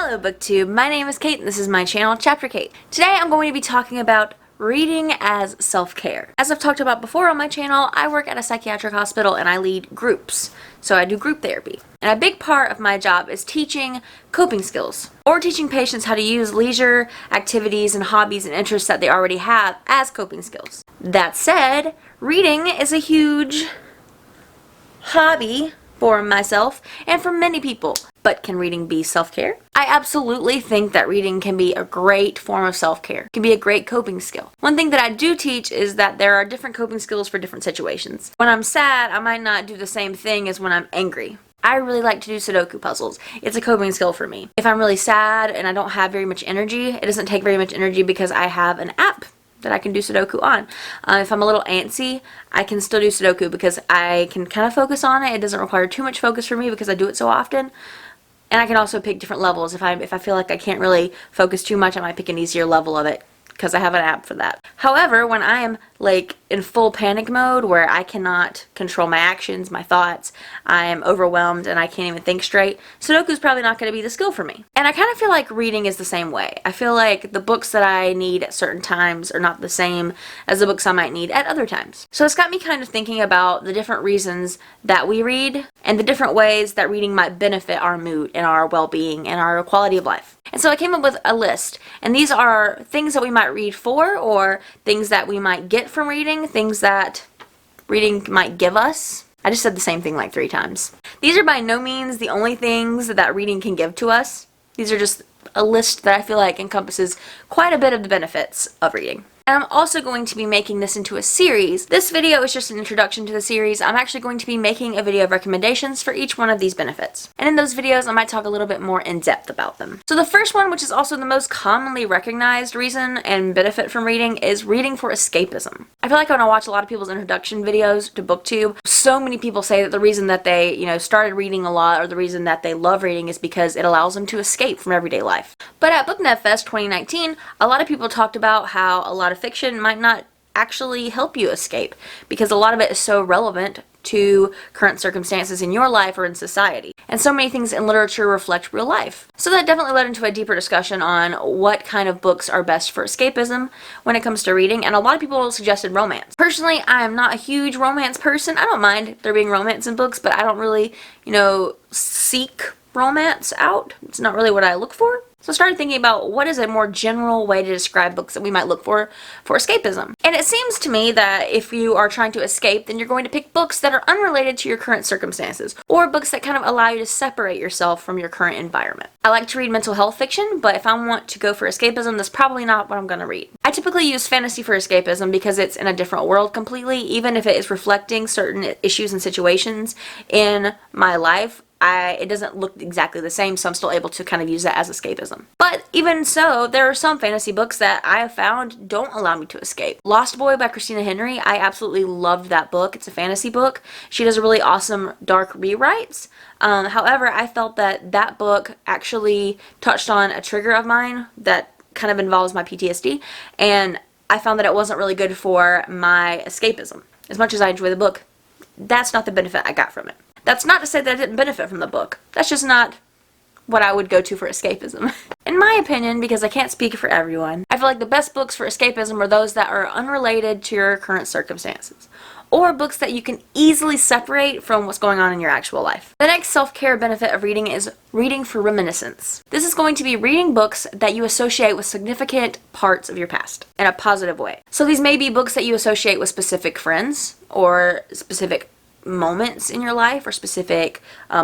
Hello BookTube, my name is Kate and this is my channel, Chapter Kate. Today I'm going to be talking about reading as self-care. As I've talked about before on my channel, I work at a psychiatric hospital and I lead groups. So I do group therapy. And a big part of my job is teaching coping skills, or teaching patients how to use leisure activities and hobbies and interests that they already have as coping skills. That said, reading is a huge hobby for myself and for many people. But can reading be self-care? I absolutely think that reading can be a great form of self-care. It can be a great coping skill. One thing that I do teach is that there are different coping skills for different situations. When I'm sad, I might not do the same thing as when I'm angry. I really like to do Sudoku puzzles. It's a coping skill for me. If I'm really sad and I don't have very much energy, it doesn't take very much energy because I have an app that I can do Sudoku on. If I'm a little antsy, I can still do Sudoku because I can kind of focus on it. It doesn't require too much focus for me because I do it so often. And I can also pick different levels. If I feel like I can't really focus too much, I might pick an easier level of it because I have an app for that. However, when I am like in full panic mode where I cannot control my actions, my thoughts, I am overwhelmed and I can't even think straight, Sudoku is probably not going to be the skill for me. And I kind of feel like reading is the same way. I feel like the books that I need at certain times are not the same as the books I might need at other times. So it's got me kind of thinking about the different reasons that we read and the different ways that reading might benefit our mood and our well-being and our quality of life. And so I came up with a list, and these are things that we might read for, or things that we might get from reading, things that reading might give us. I just said the same thing like 3 times. These are by no means the only things that reading can give to us. These are just a list that I feel like encompasses quite a bit of the benefits of reading. And I'm also going to be making this into a series. This video is just an introduction to the series. I'm actually going to be making a video of recommendations for each one of these benefits. And in those videos, I might talk a little bit more in depth about them. So the first one, which is also the most commonly recognized reason and benefit from reading, is reading for escapism. I feel like when I watch a lot of people's introduction videos to BookTube, so many people say that the reason that they, started reading a lot, or the reason that they love reading, is because it allows them to escape from everyday life. But at BookNetFest 2019, a lot of people talked about how a lot of fiction might not actually help you escape because a lot of it is so relevant to current circumstances in your life or in society. And so many things in literature reflect real life. So that definitely led into a deeper discussion on what kind of books are best for escapism when it comes to reading, and a lot of people suggested romance. Personally, I am not a huge romance person. I don't mind there being romance in books, but I don't really, seek romance out. It's not really what I look for. So I started thinking about what is a more general way to describe books that we might look for escapism. And it seems to me that if you are trying to escape, then you're going to pick books that are unrelated to your current circumstances, or books that kind of allow you to separate yourself from your current environment. I like to read mental health fiction, but if I want to go for escapism, that's probably not what I'm going to read. I typically use fantasy for escapism because it's in a different world completely, even if it is reflecting certain issues and situations in my life. It doesn't look exactly the same, so I'm still able to kind of use that as escapism. But even so, there are some fantasy books that I have found don't allow me to escape. Lost Boy by Christina Henry, I absolutely loved that book. It's a fantasy book. She does a really awesome dark rewrites. However, I felt that that book actually touched on a trigger of mine that kind of involves my PTSD, and I found that it wasn't really good for my escapism. As much as I enjoy the book, that's not the benefit I got from it. That's not to say that I didn't benefit from the book. That's just not what I would go to for escapism. In my opinion, because I can't speak for everyone, I feel like the best books for escapism are those that are unrelated to your current circumstances, or books that you can easily separate from what's going on in your actual life. The next self-care benefit of reading is reading for reminiscence. This is going to be reading books that you associate with significant parts of your past in a positive way. So these may be books that you associate with specific friends, or specific moments in your life, or specific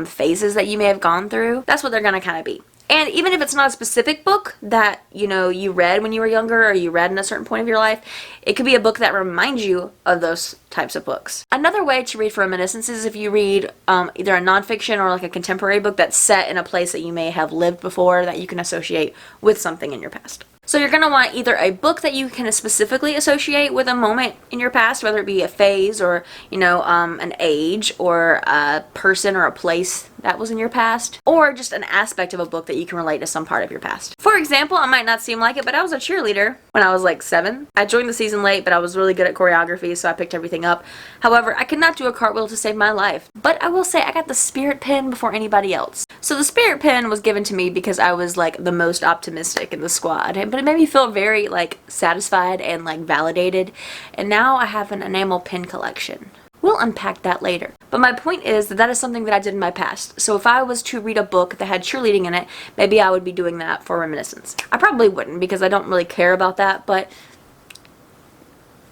phases that you may have gone through. That's what they're going to kind of be. And even if it's not a specific book that, you read when you were younger, or you read in a certain point of your life, it could be a book that reminds you of those types of books. Another way to read for reminiscence is if you read either a nonfiction or like a contemporary book that's set in a place that you may have lived before, that you can associate with something in your past. So you're going to want either a book that you can specifically associate with a moment in your past, whether it be a phase or, an age or a person or a place that was in your past, or just an aspect of a book that you can relate to some part of your past. For example, it might not seem like it, but I was a cheerleader when I was like 7. I joined the season late, but I was really good at choreography, so I picked everything up. However, I could not do a cartwheel to save my life. But I will say I got the spirit pin before anybody else. So the spirit pin was given to me because I was like the most optimistic in the squad, but it made me feel very like satisfied and like validated. And now I have an enamel pin collection. We'll unpack that later. But my point is that is something that I did in my past. So if I was to read a book that had cheerleading in it, maybe I would be doing that for reminiscence. I probably wouldn't because I don't really care about that, but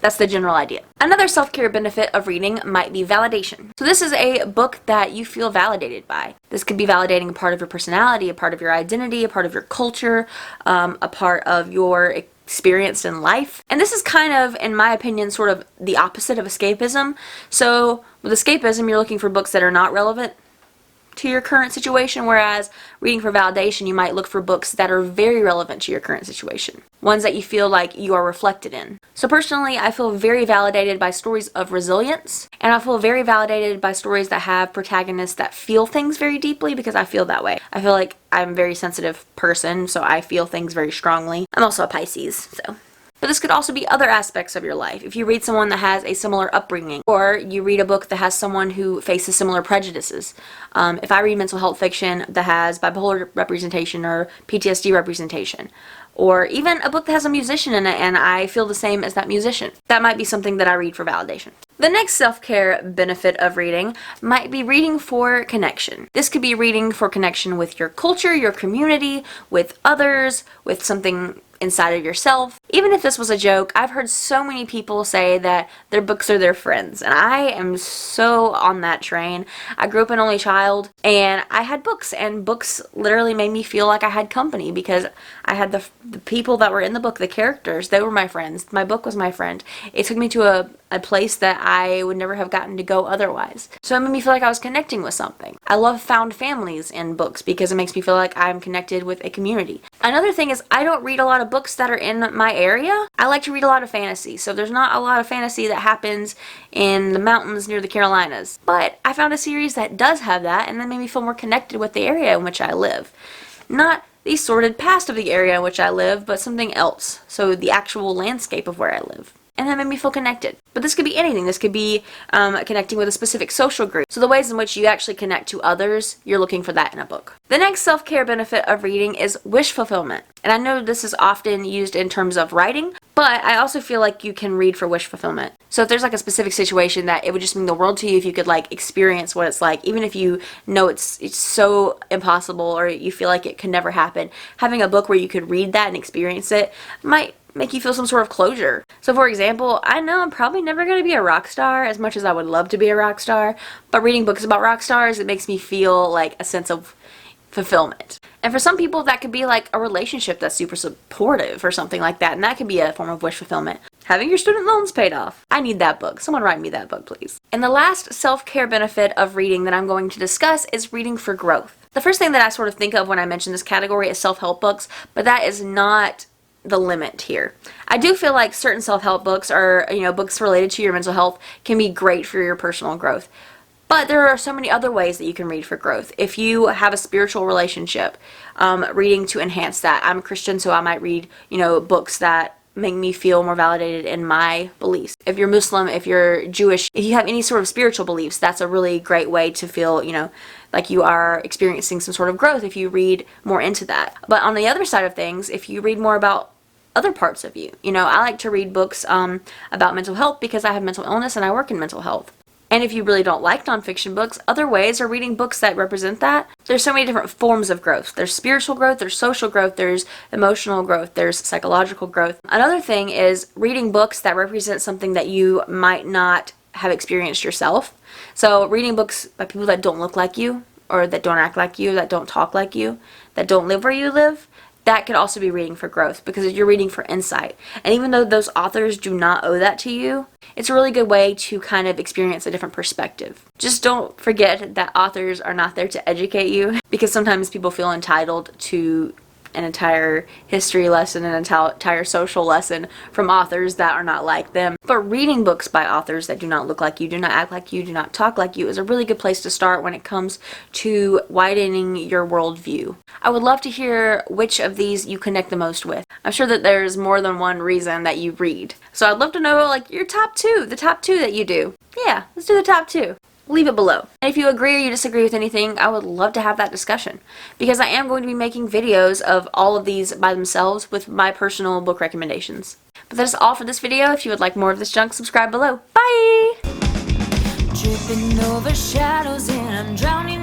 that's the general idea. Another self-care benefit of reading might be validation. So this is a book that you feel validated by. This could be validating a part of your personality, a part of your identity, a part of your culture, a part of your experience in life. And this is kind of, in my opinion, sort of the opposite of escapism. So with escapism, you're looking for books that are not relevant to your current situation, whereas reading for validation, you might look for books that are very relevant to your current situation. Ones that you feel like you are reflected in. So personally, I feel very validated by stories of resilience, and I feel very validated by stories that have protagonists that feel things very deeply, because I feel that way. I feel like I'm a very sensitive person, so I feel things very strongly. I'm also a Pisces, so. But this could also be other aspects of your life. If you read someone that has a similar upbringing, or you read a book that has someone who faces similar prejudices. If I read mental health fiction that has bipolar representation or PTSD representation, or even a book that has a musician in it and I feel the same as that musician, that might be something that I read for validation. The next self-care benefit of reading might be reading for connection. This could be reading for connection with your culture, your community, with others, with something inside of yourself. Even if this was a joke, I've heard so many people say that their books are their friends, and I am so on that train. I grew up an only child, and I had books, and books literally made me feel like I had company because I had the people that were in the book, the characters, they were my friends. My book was my friend. It took me to a place that I would never have gotten to go otherwise. So it made me feel like I was connecting with something. I love found families in books because it makes me feel like I'm connected with a community. Another thing is I don't read a lot of books that are in my area. I like to read a lot of fantasy, so there's not a lot of fantasy that happens in the mountains near the Carolinas. But I found a series that does have that, and that made me feel more connected with the area in which I live. Not the sordid past of the area in which I live, but something else. So the actual landscape of where I live. And that made me feel connected. But this could be anything. This could be connecting with a specific social group. So the ways in which you actually connect to others, you're looking for that in a book. The next self-care benefit of reading is wish fulfillment. And I know this is often used in terms of writing, but I also feel like you can read for wish fulfillment. So if there's like a specific situation that it would just mean the world to you if you could like experience what it's like, even if you know it's so impossible or you feel like it could never happen, having a book where you could read that and experience it might make you feel some sort of closure. So for example, I know I'm probably never going to be a rock star as much as I would love to be a rock star, but reading books about rock stars, it makes me feel like a sense of fulfillment. And for some people that could be like a relationship that's super supportive or something like that, and that could be a form of wish fulfillment. Having your student loans paid off. I need that book. Someone write me that book, please. And the last self-care benefit of reading that I'm going to discuss is reading for growth. The first thing that I sort of think of when I mention this category is self-help books, but that is not the limit here. I do feel like certain self-help books or, books related to your mental health can be great for your personal growth. But there are so many other ways that you can read for growth. If you have a spiritual relationship, reading to enhance that. I'm a Christian, so I might read, books that make me feel more validated in my beliefs. If you're Muslim, if you're Jewish, if you have any sort of spiritual beliefs, that's a really great way to feel, like you are experiencing some sort of growth if you read more into that. But on the other side of things, if you read more about other parts of you, I like to read books about mental health because I have mental illness and I work in mental health. And if you really don't like nonfiction books, other ways are reading books that represent that. There's so many different forms of growth. There's spiritual growth, there's social growth, there's emotional growth, there's psychological growth. Another thing is reading books that represent something that you might not have experienced yourself. So reading books by people that don't look like you, or that don't act like you, that don't talk like you, that don't live where you live, that could also be reading for growth because you're reading for insight. And even though those authors do not owe that to you, it's a really good way to kind of experience a different perspective. Just don't forget that authors are not there to educate you because sometimes people feel entitled to an entire history lesson, an entire social lesson from authors that are not like them. But reading books by authors that do not look like you, do not act like you, do not talk like you is a really good place to start when it comes to widening your worldview. I would love to hear which of these you connect the most with. I'm sure that there's more than one reason that you read. So I'd love to know like your top two, the top two that you do. Yeah, let's do the top two. Leave it below. And if you agree or you disagree with anything, I would love to have that discussion, because I am going to be making videos of all of these by themselves with my personal book recommendations. But that is all for this video. If you would like more of this junk, subscribe below. Bye! Tripping over shadows and I'm drowning